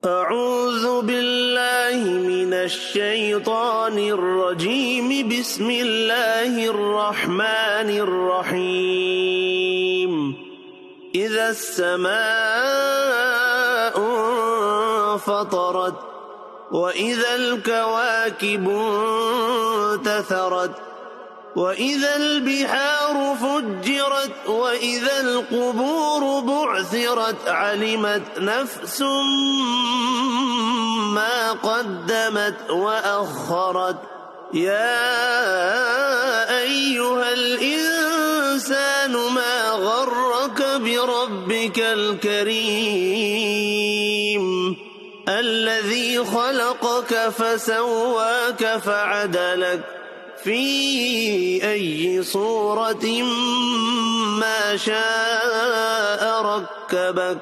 أعوذ بالله من الشيطان الرجيم. بسم الله الرحمن الرحيم. إذا السماء انفطرت وإذا الكواكب انتثرت وإذا البحار فجرت وإذا القبور بعثرت علمت نفس ما قدمت وأخرت. يا أيها الإنسان ما غرك بربك الكريم الذي خلقك فسواك فعدلك في أي صورة ما شاء ركبك.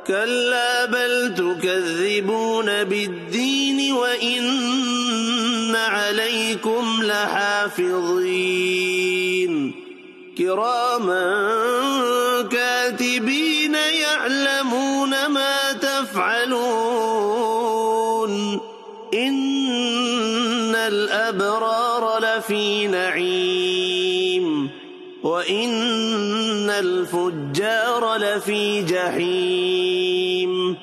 كلا بل تكذبون بالدين وإن عليكم لحافظين كراما كاتبين يعلمون ما تفعلون. إن الأبرار لفي نعيم وإن الفجار لفي جحيم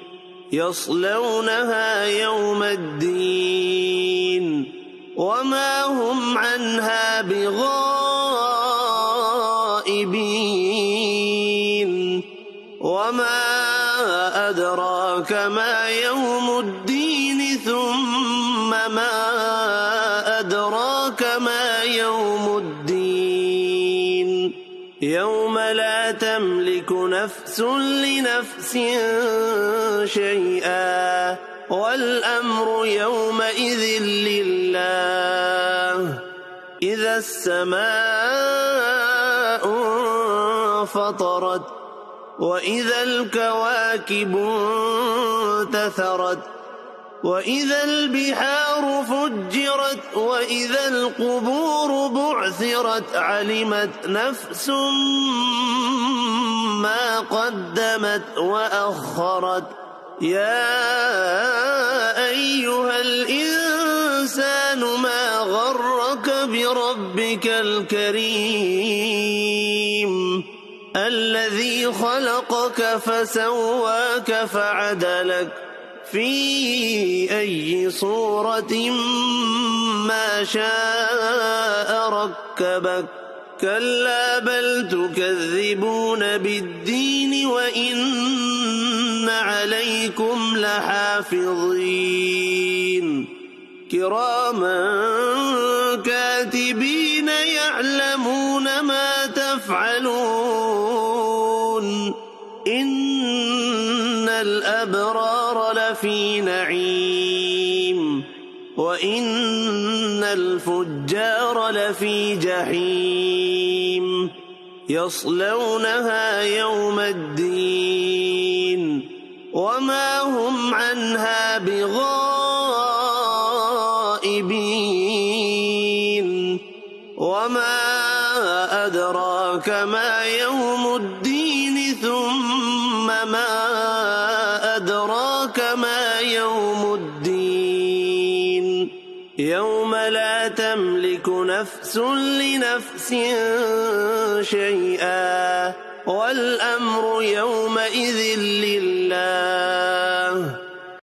يصلونها يوم الدين وما هم عنها بغائبين. وما أدراك ما يوم الدين ثم ما أدراك ما يوم الدين. يوم لا تملك نفس لنفس شيئا والأمر يومئذ لله. إذا السماء انفطرت وإذا الكواكب انتثرت وإذا البحار فجرت وإذا القبور بعثرت علمت نفس ما قدمت وأخرت. يا أيها الإنسان ما غرك بربك الكريم الذي خلقك فسواك فعدلك في أي صورة ما شاء ركبك. كلا بل تكذبون بالدين وإن عليكم لحافظين كراما كاتبين يعلمون ما تفعلون. إن الأبرار لفي نعيم وإن الفجار لفي جحيم يصلونها يوم الدين وما هم عنها بغائبين. وما أدراك ما يوم الدين ثم ما أدراك ما يوم الدين. يوم لا تملك نفس لنفس شيئا والأمر يومئذ لله.